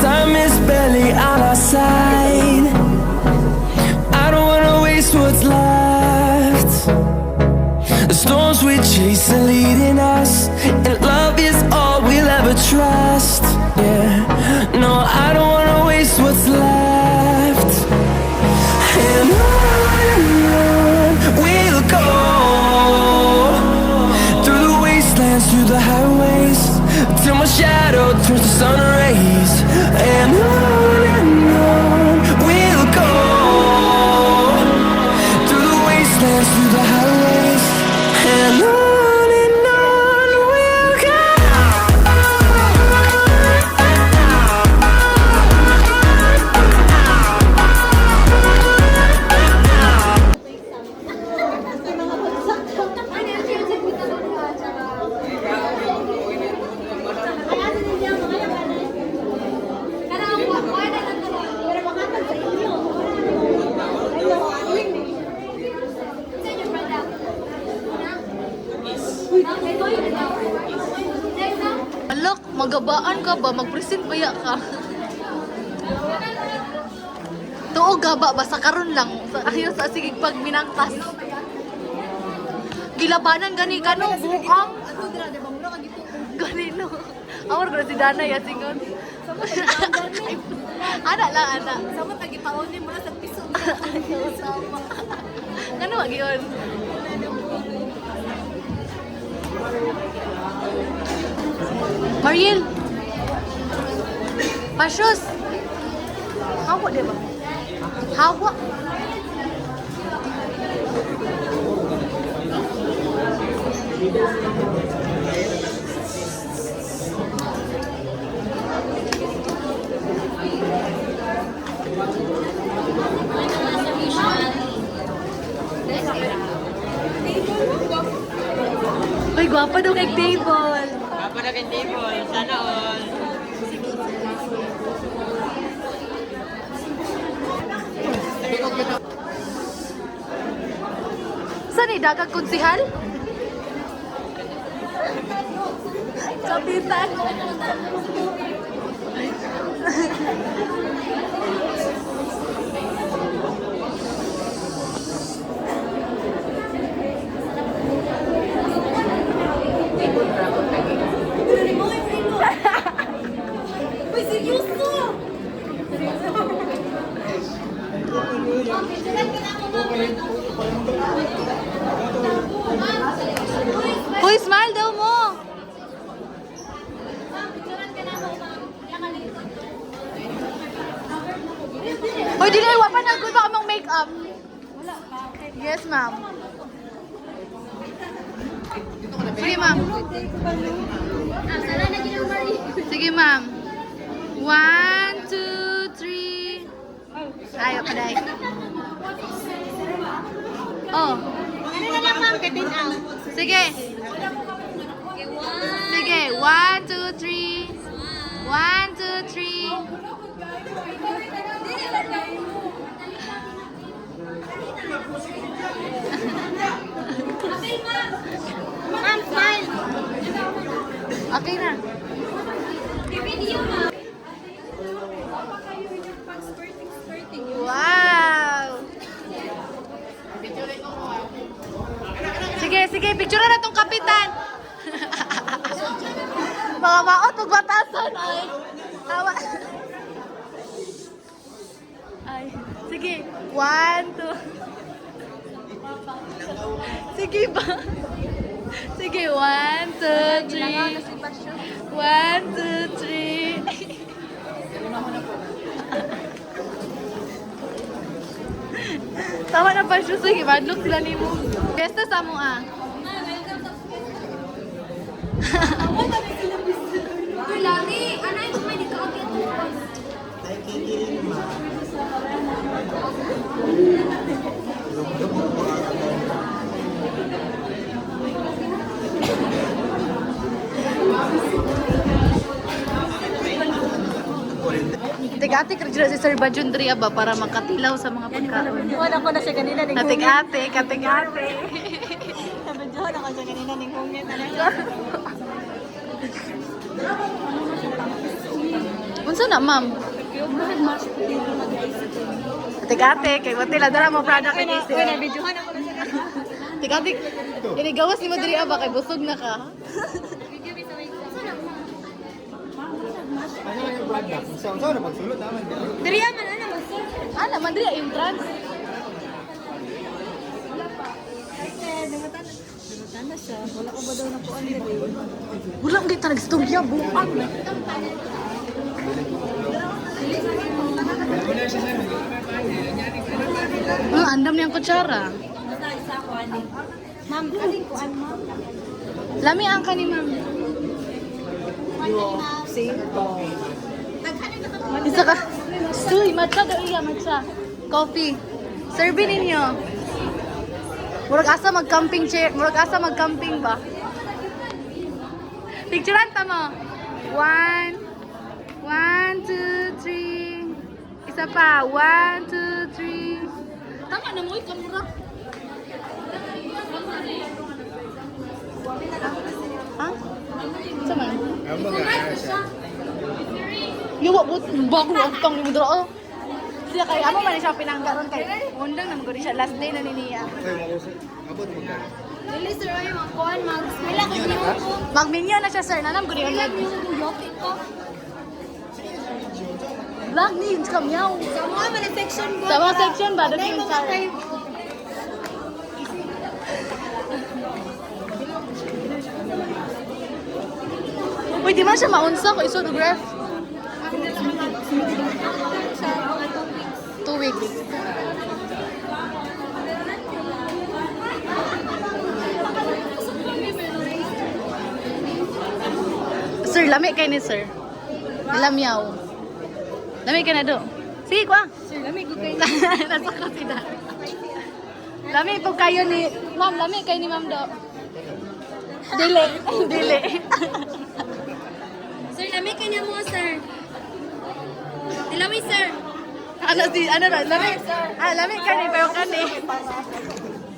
Time is barely on our side. I don't wanna waste what's left. The storms we chase are leading us, and love is all we'll ever trust. Yeah, no, I don't wanna waste what's left. And on we'll go, through the wastelands, through the highways, till my shadow turns to sun rays. And on we'll go, through the wastelands, through the highways, and on we'll go. Alok, magabaan ka ba? Mag-present ba ya ka? Tuo gaba, basta karon lang. Ayaw sa sige pag minangkas. Gilabanan gani kano, buang. Gani no. Awar ko si Dana ya singon. Ana lang, ana. Sama tagi-taon ni mo sa piso. Kano wag yun? Mariel! Pasyos! Hawa dia ba? Hawa! Ay, gwapa daw kay table. Apa na kay table? Sana all. Saan ni dagang konsihal? Sabitan. Uy, seryoso! Hoy, smile daw mo! Hoy, di na iwapan na good ba kamang make-up? Yes, ma'am. Sige, ma'am. Sige, ma'am. 1, 2, 3. Ayaw pa dahil. Oh. Ano na lang ma'am? Sige. Sige. 1, 2, 3. 1, 2, 3. Ma'am, smile! Okay na. I-video ma'am. Wow! Sige, sige. Picture na tong kapitan. Mga maot, magbatasan. Ay. Tawa. Ay. Sige. 1, 2. Sige ba? Sige. 1, 2, 3. 1, 2, 3. Tama na pa siya. Sige, madlock sila ni mo. Besta sa mo ah. Uy, Lari! Anay mo may di ka agad mo. Ate kerja si Sir Bajundria ba para makatilaw sa mga pagkaon. Wala ko na siya kanina ni Kating-ate, kating-ate. Nabadyohan ako siya kanina ni Hungit. Unsa na, ma'am? Ate-ate, kay hotel adara mo product ni Casey. Wala, videohan ako na siya. Ate-ate, inigawas ni mo diri ba kay busog na ka. Ano lang yung product? Saan na magsulot naman? Diriya man, ano mo, sir? Ana, man diri entrance. Dumutan na siya. Wala ko ba daw na po ang diri? Wala mo kita nagstorya buang. Andam niyang kutsara. Ma'am, aling ko, ma'am. Lami ang kani ma'am. Isa ka. Uy, matcha daw iya, matcha. Coffee. Serve ninyo. Murag asa mag-camping chair, murag asa mag-camping ba? Picturean ta mo. 1, 2, 3. Isa pa. 1, 2, 3. Tama na mo kamera. Ha? Sama. Ang mga siya. Yung wabot, bago ang tang ni Mudra. Oh. Siya kay, amo man siya pinanggaron kay. Undang naman ko siya, last day na ni niya. Ay, mausap. Abot mo ka. Dili, sir, ay, mga kuhan, mag-smila ko niyo ko. Mag-menu na siya, sir. Nanam ko rin. Yung yoke ko. Vlog needs kamyaw. Sa mga man ang section ko. Sa mga section ba? Doon Nay, yung mga sir. kayo. Uy, di man siya maunsa ko isotograph. Sa mga 2 weeks. Sir, lami kay ni sir. Lamyaw. Lami ka na do. Sige, kwa. Sir, lamig ko kayo. Nasa ko sila. Lami po kayo ni... Ma'am, lami kayo ni ma'am do. Dili. Dili. Sir, lamig ka niya mo, sir. Dilawin, sir. Ano si... Ano na? Lami. Ah, lami ka ni. Pero ka ni.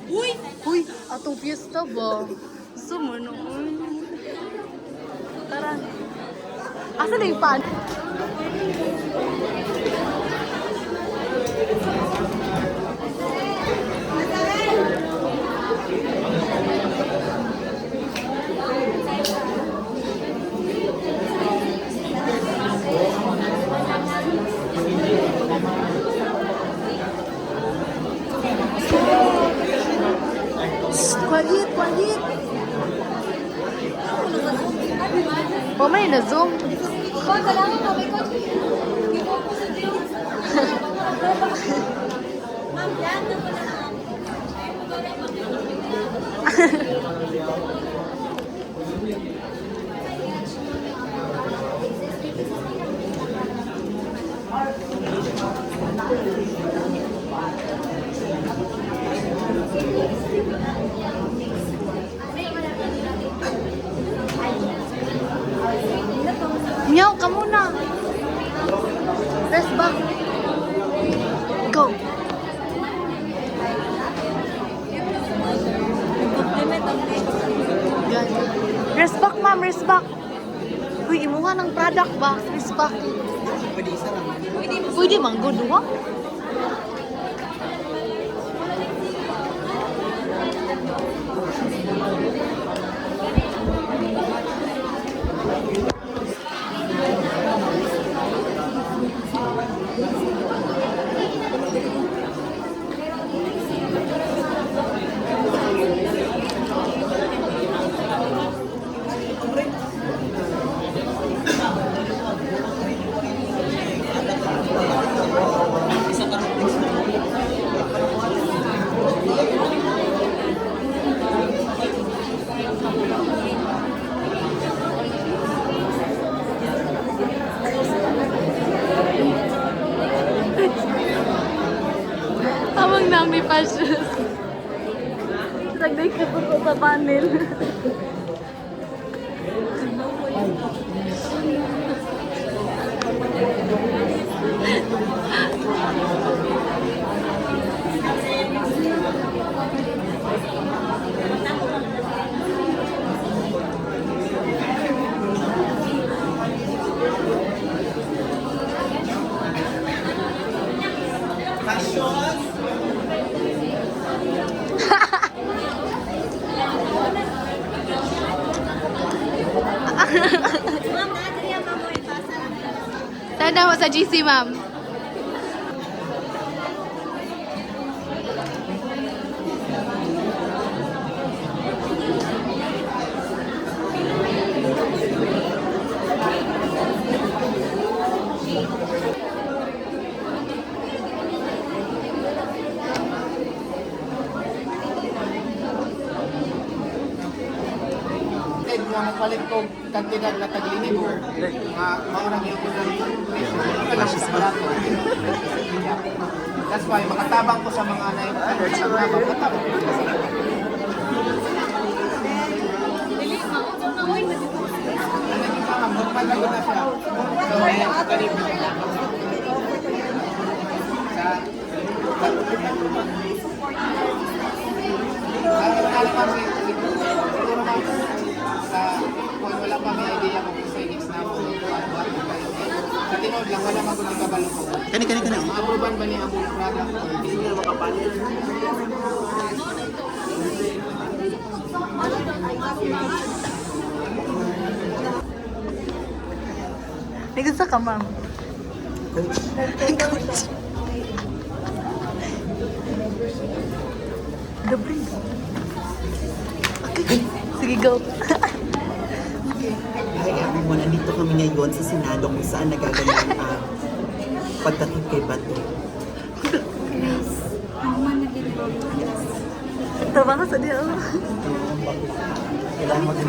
Uy! Uy, atong fiesta ba? Sumunoon. Tara. Asa na yung pan? Quiet, quiet. Pamay na zoom. Ko, kailangan mo, may coach. Gibo ko sa drinks. Ma'am, yan na pala na. Meow ka muna. Press back. Go. Gan. Rest back, ma'am. Rest back. Uy, imuha ng product ba? Rest back. Pwede isa lang. Pwede mang good, ha? Amang nami pa siya. Sagday ka po sa panel. na mo sa GC, ma'am. Kaya nga mapalit ko kantidad na taglinib or maurang yung kung sa barato. That's why makatabang ko sa mga makatabang ko. Normal na na siya. So, kalib na kung wala pa may idea kung gusto i-mix na mo sa tinod lang, wala magulang kabalo ko. Kani. Maaproban ba niya ang product or hindi niya makapalit? Nagsa ka, ma'am. Dobre. Okay. Sige, go. Hi everyone, nandito kami ngayon sa Senado kung saan nagaganap ang pagdating kay Bato. Tama ka sa diya. Kailangan mo din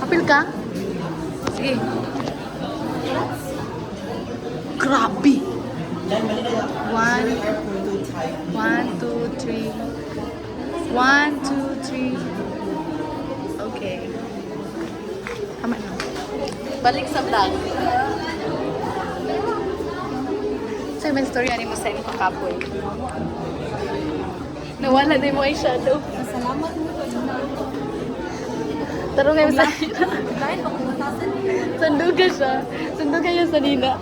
Apil ka? Sige. Grabe. 1, 2, 3. 1, 2, 3. Okay. Tama na. Balik sa vlog. So, may story ani mo sa imong kapoy. Nawala na yung eyeshadow. Salamat mo ko sa Taro ngayon sa Dahil baka matasan niya. Sanduga siya. Sanduga yung sa Nina.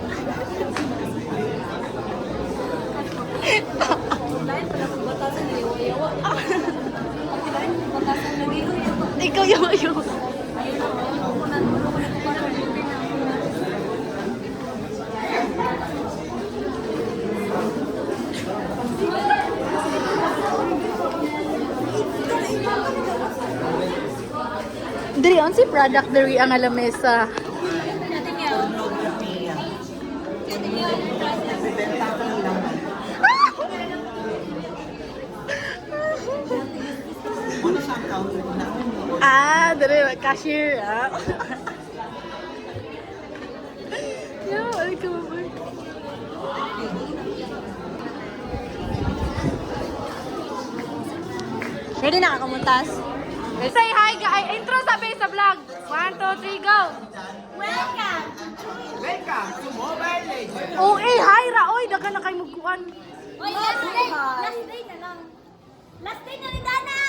Dahil pala kung batasan niya, yawa-yawa. Dahil kung batasan na dito. Ikaw yung ayaw. Ayun ako. Ako na parang Diri, on si product diri ang alamesa. Diri, cashier. Yo, ay ka ba? Ready na ka kamuntas? Say hi guys. Intro sabi sa vlog. 1, 2, 3, go. Welcome! Welcome to Mobile Legends! Oh, hi ra. Oy, daga na kay mukuan. Oy, last day! Last day na lang! Last day na ni Dana!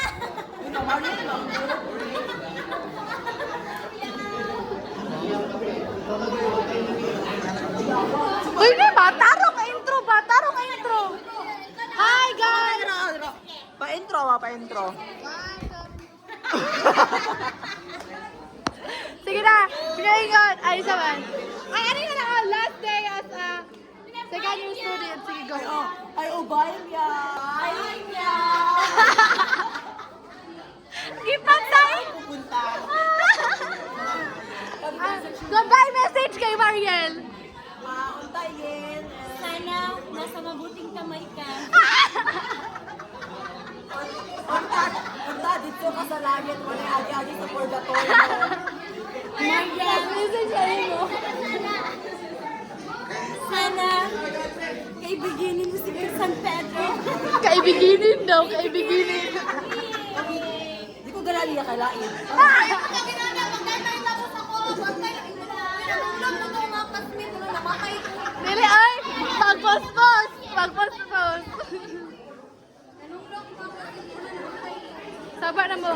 Uy, di ba? Tarong intro ba? Tarong intro. Hi guys. Pa-intro ba? Pa-intro. Sige na. Pinahingon. Ay, isa man. Ay, ano na lang. Last day as a second year student. Sige, go. Ay, ubayan niya! Ayun niya! Ipantay. Pupunta! Goodbye message kay Mariel. Untayin! Sana nasa mabuting kamay ka. Unta, dito ka sa langit. Wala yung agi-agi sa purgatorio. Message ay mo. Sana kaibiginin mo si San Pedro. Kaibiginin daw. Kaibiginin. Di ko ganali na kalain. Dili ay. Pagpospos. Pagpospos. Sabar na mo.